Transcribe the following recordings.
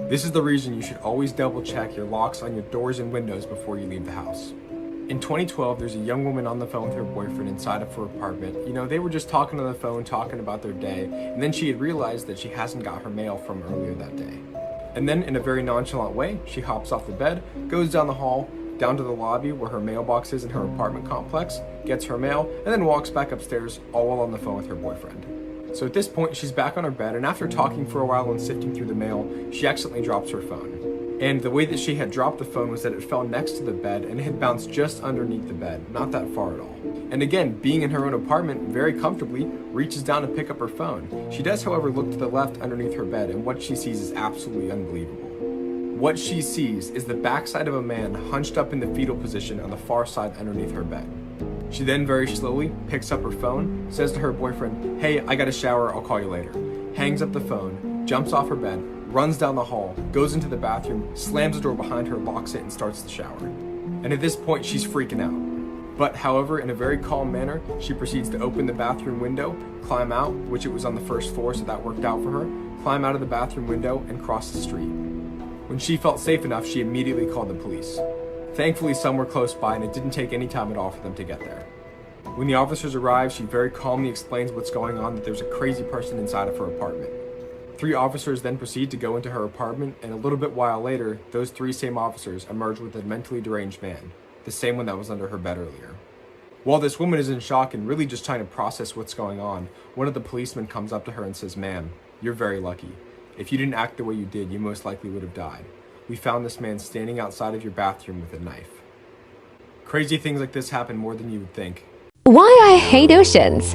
This is the reason you should always double check your locks on your doors and windows before you leave the house. In 2012, there's a young woman on the phone with her boyfriend inside of her apartment. You know, they were just talking on the phone, talking about their day, and then she had realized that she hasn't got her mail from earlier that day. And then in a very nonchalant way, she hops off the bed, goes down the hall, down to the lobby where her mailbox is in her apartment complex, gets her mail, and then walks back upstairs, all while on the phone with her boyfriend. So at this point, she's back on her bed, and after talking for a while and sifting through the mail, she accidentally drops her phone. And the way that she had dropped the phone was that it fell next to the bed and it had bounced just underneath the bed, not that far at all. And again, being in her own apartment very comfortably, reaches down to pick up her phone. She does, however, look to the left underneath her bed, and what she sees is absolutely unbelievable. What she sees is the backside of a man hunched up in the fetal position on the far side underneath her bed. She then very slowly picks up her phone, says to her boyfriend, "Hey, I got a shower, I'll call you later." Hangs up the phone, jumps off her bed, runs down the hall, goes into the bathroom, slams the door behind her, locks it, and starts the shower. And at this point, she's freaking out. But however, in a very calm manner, she proceeds to open the bathroom window, climb out, which it was on the first floor, so that worked out for her, climb out of the bathroom window, and cross the street. When she felt safe enough, she immediately called the police. Thankfully, some were close by, and it didn't take any time at all for them to get there. When the officers arrive, she very calmly explains what's going on, that there's a crazy person inside of her apartment. 3 officers then proceed to go into her apartment, and a little bit while later, those 3 same officers emerge with a mentally deranged man, the same one that was under her bed earlier. While this woman is in shock and really just trying to process what's going on, one of the policemen comes up to her and says, "Ma'am, you're very lucky. If you didn't act the way you did, you most likely would have died. We found this man standing outside of your bathroom with a knife." Crazy things like this happen more than you would think. Why I hate oceans.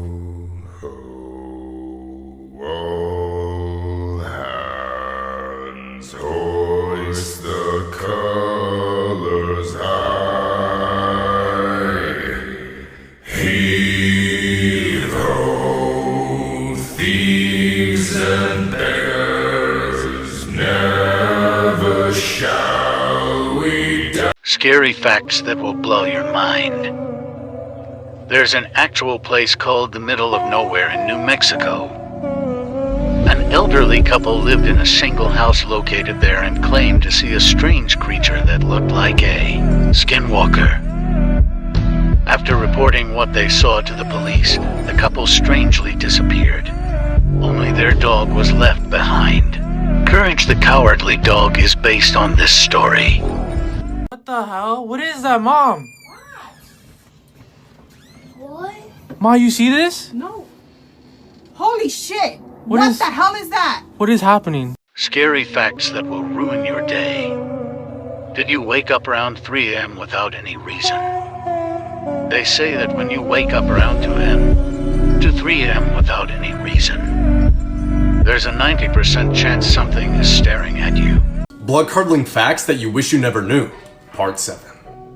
All hands hoist the colors high. Heave ho, thieves and beggars, never shall we die. Scary facts that will blow your mind. There's an actual place called the middle of nowhere in New Mexico. An elderly couple lived in a single house located there and claimed to see a strange creature that looked like a skinwalker. After reporting what they saw to the police, the couple strangely disappeared. Only their dog was left behind. Courage the Cowardly Dog is based on this story. What the hell? What is that, Mom? What? Ma, you see this? No. Holy shit! What What is- the hell is that? What is happening? Scary facts that will ruin your day. Did you wake up around 3 a.m. without any reason? They say that when you wake up around 2 a.m. to 3 a.m. without any reason, there's a 90% chance something is staring at you. Blood-curdling facts that you wish you never knew. Part 7.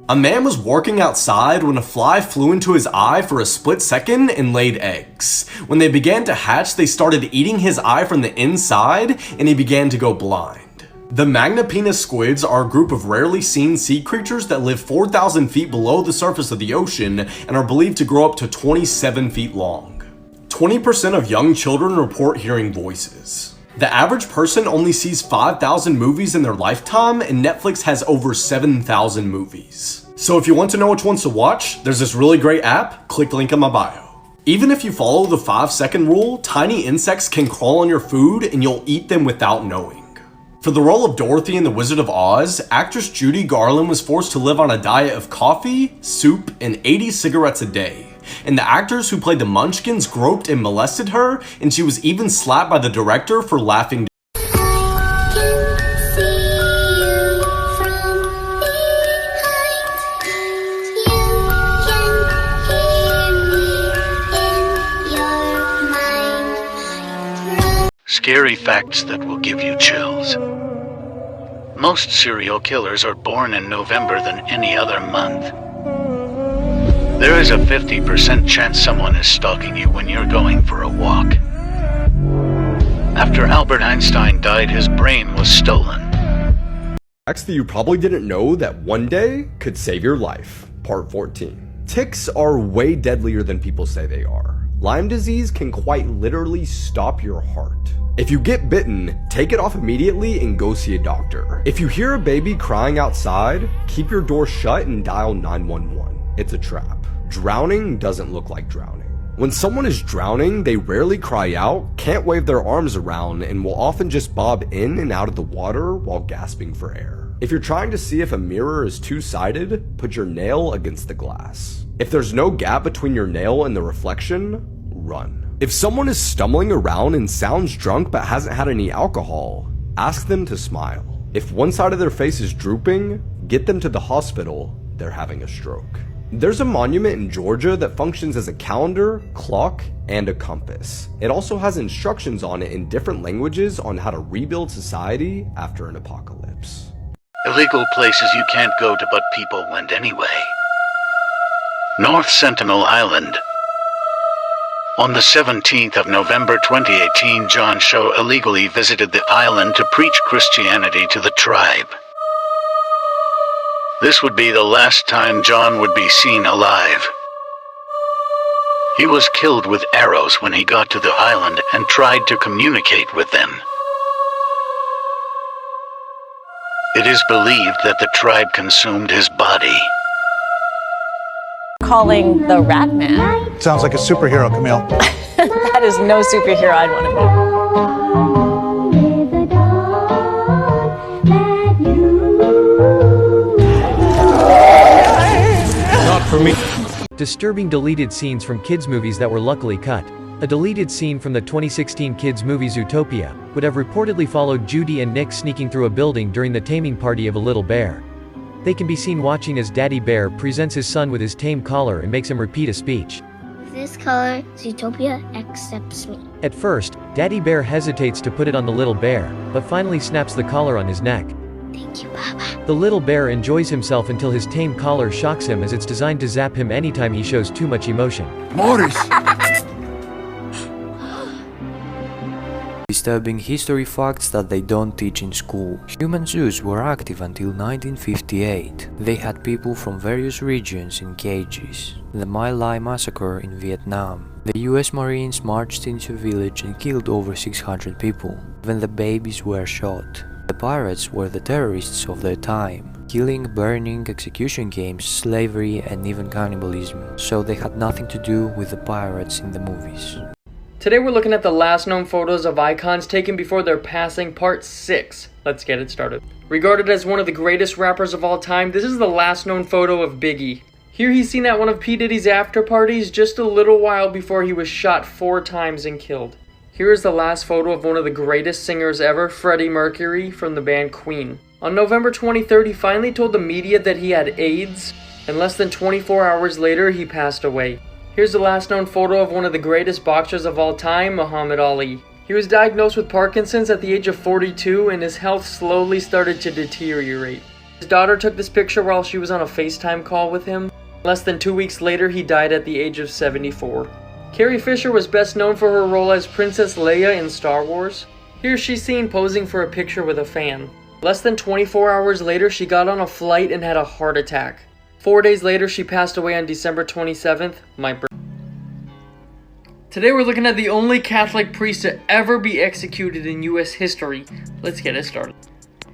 A man was working outside when a fly flew into his eye for a split second and laid eggs. When they began to hatch, they started eating his eye from the inside, and he began to go blind. The Magnapenis squids are a group of rarely seen sea creatures that live 4,000 feet below the surface of the ocean and are believed to grow up to 27 feet long. 20% of young children report hearing voices. The average person only sees 5,000 movies in their lifetime, and Netflix has over 7,000 movies. So if you want to know which ones to watch, there's this really great app, click the link in my bio. Even if you follow the 5-second rule, tiny insects can crawl on your food and you'll eat them without knowing. For the role of Dorothy in The Wizard of Oz, actress Judy Garland was forced to live on a diet of coffee, soup, and 80 cigarettes a day. And the actors who played the Munchkins groped and molested her, and she was even slapped by the director for laughing. Scary facts that will give you chills. Most serial killers are born in November than any other month. There is a 50% chance someone is stalking you when you're going for a walk. After Albert Einstein died, his brain was stolen. Facts that you probably didn't know that one day could save your life. Part 14. Ticks are way deadlier than people say they are. Lyme disease can quite literally stop your heart. If you get bitten, take it off immediately and go see a doctor. If you hear a baby crying outside, keep your door shut and dial 911. It's a trap. Drowning doesn't look like drowning. When someone is drowning, they rarely cry out, can't wave their arms around, and will often just bob in and out of the water while gasping for air. If you're trying to see if a mirror is two-sided, put your nail against the glass. If there's no gap between your nail and the reflection, run. If someone is stumbling around and sounds drunk but hasn't had any alcohol, ask them to smile. If one side of their face is drooping, get them to the hospital, they're having a stroke. There's a monument in Georgia that functions as a calendar, clock, and a compass. It also has instructions on it in different languages on how to rebuild society after an apocalypse. Illegal places you can't go to, but people went anyway. North Sentinel Island. On the 17th of November 2018, John Cho illegally visited the island to preach Christianity to the tribe. This would be the last time John would be seen alive. He was killed with arrows when he got to the island and tried to communicate with them. It is believed that the tribe consumed his body. Calling the Rat Man. Sounds like a superhero, Camille. That is no superhero I'd want to be. Not for me. Disturbing deleted scenes from kids' movies that were luckily cut. A deleted scene from the 2016 kids' movie Zootopia would have reportedly followed Judy and Nick sneaking through a building during the taming party of a little bear. They can be seen watching as Daddy Bear presents his son with his tame collar and makes him repeat a speech. With this collar, Zootopia accepts me. At first, Daddy Bear hesitates to put it on the little bear, but finally snaps the collar on his neck. Thank you, Papa. The little bear enjoys himself until his tame collar shocks him, as it's designed to zap him anytime he shows too much emotion. Morris! Disturbing history facts that they don't teach in school. Human zoos were active until 1958. They had people from various regions in cages. The My Lai massacre in Vietnam. The US Marines marched into a village and killed over 600 people. Even the babies were shot. The pirates were the terrorists of their time. Killing, burning, execution games, slavery, and even cannibalism. So they had nothing to do with the pirates in the movies. Today we're looking at the last known photos of icons taken before their passing, part 6. Let's get it started. Regarded as one of the greatest rappers of all time, this is the last known photo of Biggie. Here he's seen at one of P. Diddy's after parties just a little while before he was shot 4 times and killed. Here is the last photo of one of the greatest singers ever, Freddie Mercury, from the band Queen. On November 23rd, he finally told the media that he had AIDS, and less than 24 hours later, he passed away. Here's the last known photo of one of the greatest boxers of all time, Muhammad Ali. He was diagnosed with Parkinson's at the age of 42 and his health slowly started to deteriorate. His daughter took this picture while she was on a FaceTime call with him. Less than 2 weeks later, he died at the age of 74. Carrie Fisher was best known for her role as Princess Leia in Star Wars. Here she's seen posing for a picture with a fan. Less than 24 hours later, she got on a flight and had a heart attack. 4 days later, she passed away on December 27th, my birthday. Today we're looking at the only Catholic priest to ever be executed in US history. Let's get it started.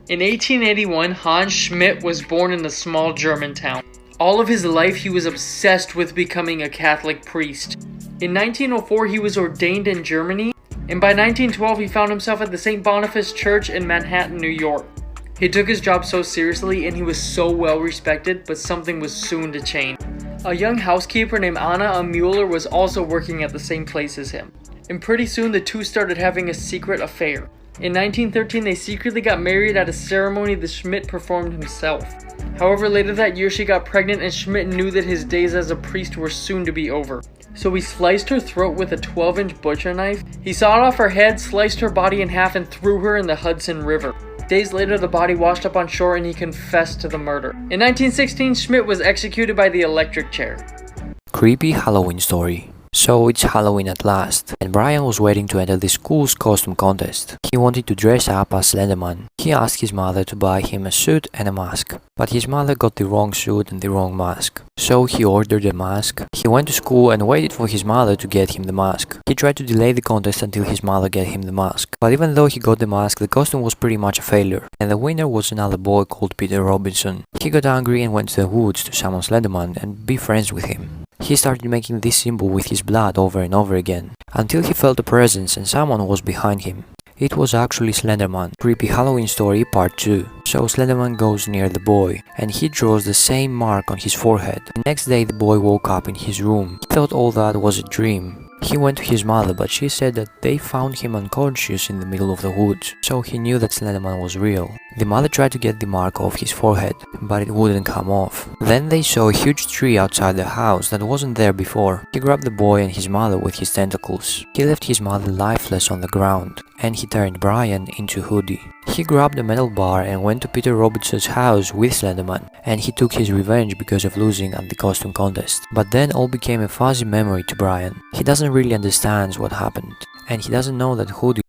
In 1881, Hans Schmidt was born in a small German town. All of his life he was obsessed with becoming a Catholic priest. In 1904 he was ordained in Germany, and by 1912 he found himself at the St. Boniface Church in Manhattan, New York. He took his job so seriously and he was so well respected, but something was soon to change. A young housekeeper named Anna Mueller was also working at the same place as him. And pretty soon the two started having a secret affair. In 1913, they secretly got married at a ceremony the Schmidt performed himself. However, later that year she got pregnant and Schmidt knew that his days as a priest were soon to be over. So he sliced her throat with a 12-inch butcher knife. He sawed off her head, sliced her body in half, and threw her in the Hudson River. Days later, the body washed up on shore and he confessed to the murder. In 1916, Schmidt was executed by the electric chair. Creepy Halloween story. So it's Halloween at last, and Brian was waiting to enter the school's costume contest. He wanted to dress up as Slenderman. He asked his mother to buy him a suit and a mask, but his mother got the wrong suit and the wrong mask. So he ordered a mask. He went to school and waited for his mother to get him the mask. He tried to delay the contest until his mother get him the mask. But even though he got the mask, the costume was pretty much a failure, and the winner was another boy called Peter Robinson. He got angry and went to the woods to summon Slenderman and be friends with him. He started making this symbol with his blood over and over again, until he felt a presence and someone was behind him. It was actually Slenderman. Creepy Halloween story part 2. So Slenderman goes near the boy, and he draws the same mark on his forehead. The next day the boy woke up in his room. He thought all that was a dream. He went to his mother, but she said that they found him unconscious in the middle of the woods, so he knew that Slenderman was real. The mother tried to get the mark off his forehead, but it wouldn't come off. Then they saw a huge tree outside the house that wasn't there before. He grabbed the boy and his mother with his tentacles. He left his mother lifeless on the ground, and he turned Brian into Hoodie. He grabbed a metal bar and went to Peter Robinson's house with Slenderman, and he took his revenge because of losing at the costume contest. But then all became a fuzzy memory to Brian. He doesn't really understand what happened, and he doesn't know that Hoodie